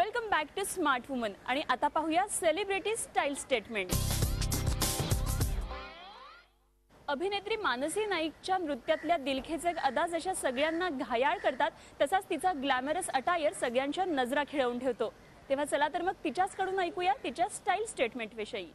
Welcome back to smart woman आणि आता पाहूया सेलिब्रिटी स्टाईल स्टेटमेंट। अभिनेत्री मानसी नाईकच्या नृत्यातल्या दिलखेचक अदा जशा सगळ्यांना घायाळ करतात तसाच तिचा ग्लॅमरस अटायर सगळ्यांच्या नजरा खिळवून ठेवतो। तेव्हा चला तर मग तिच्याचकडून ऐकूया तिच्या स्टाईल स्टेटमेंट विषयी।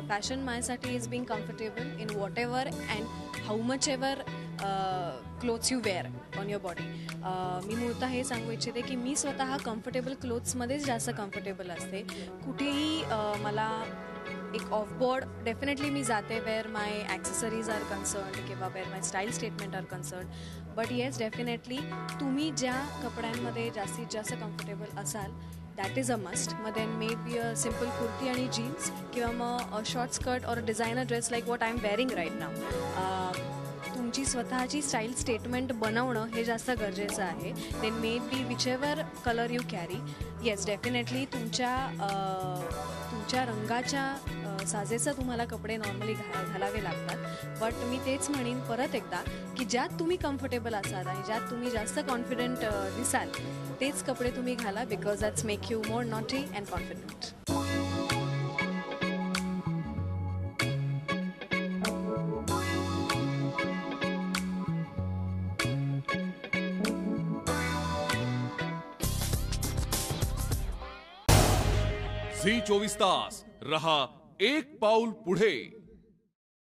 फॅशन माझ्यासाठी is being comfortable in whatever and how much ever clothes you wear on your body. मी मूळतः हे सांगू इच्छिते की मी स्वतः कम्फर्टेबल क्लोथ्समध्येच जास्त कम्फर्टेबल असते। कुठेही मला एक ऑफ बोर्ड डेफिनेटली मी जाते where my accessories are concern किंवा where my style statement are concern. But yes definitely तुम्ही ज्या कपड्यांमध्ये जास्तीत जास्त कम्फर्टेबल असाल दॅट इज अ मस्ट। मग then may be a simple kurti आणि जीन्स किंवा मग शॉर्ट स्कर्ट और designer dress like what I am wearing right now. तुमची स्वतःची स्टाईल स्टेटमेंट बनवणं हे जास्त गरजेचं आहे। Then may be whichever colour you carry, yes definitely तुमच्या रंगाच्या साजेचं तुम्हाला कपडे नॉर्मली घालावे लागतात। बट मी तेच म्हणेन परत एकदा की ज्यात तुम्ही कम्फर्टेबल असाल आणि ज्यात तुम्ही जास्त कॉन्फिडंट दिसाल तेच कपडे तुम्ही घाला, because that's make you more naughty and confident. Zee 24 Taas रहा एक पाऊल पुढे।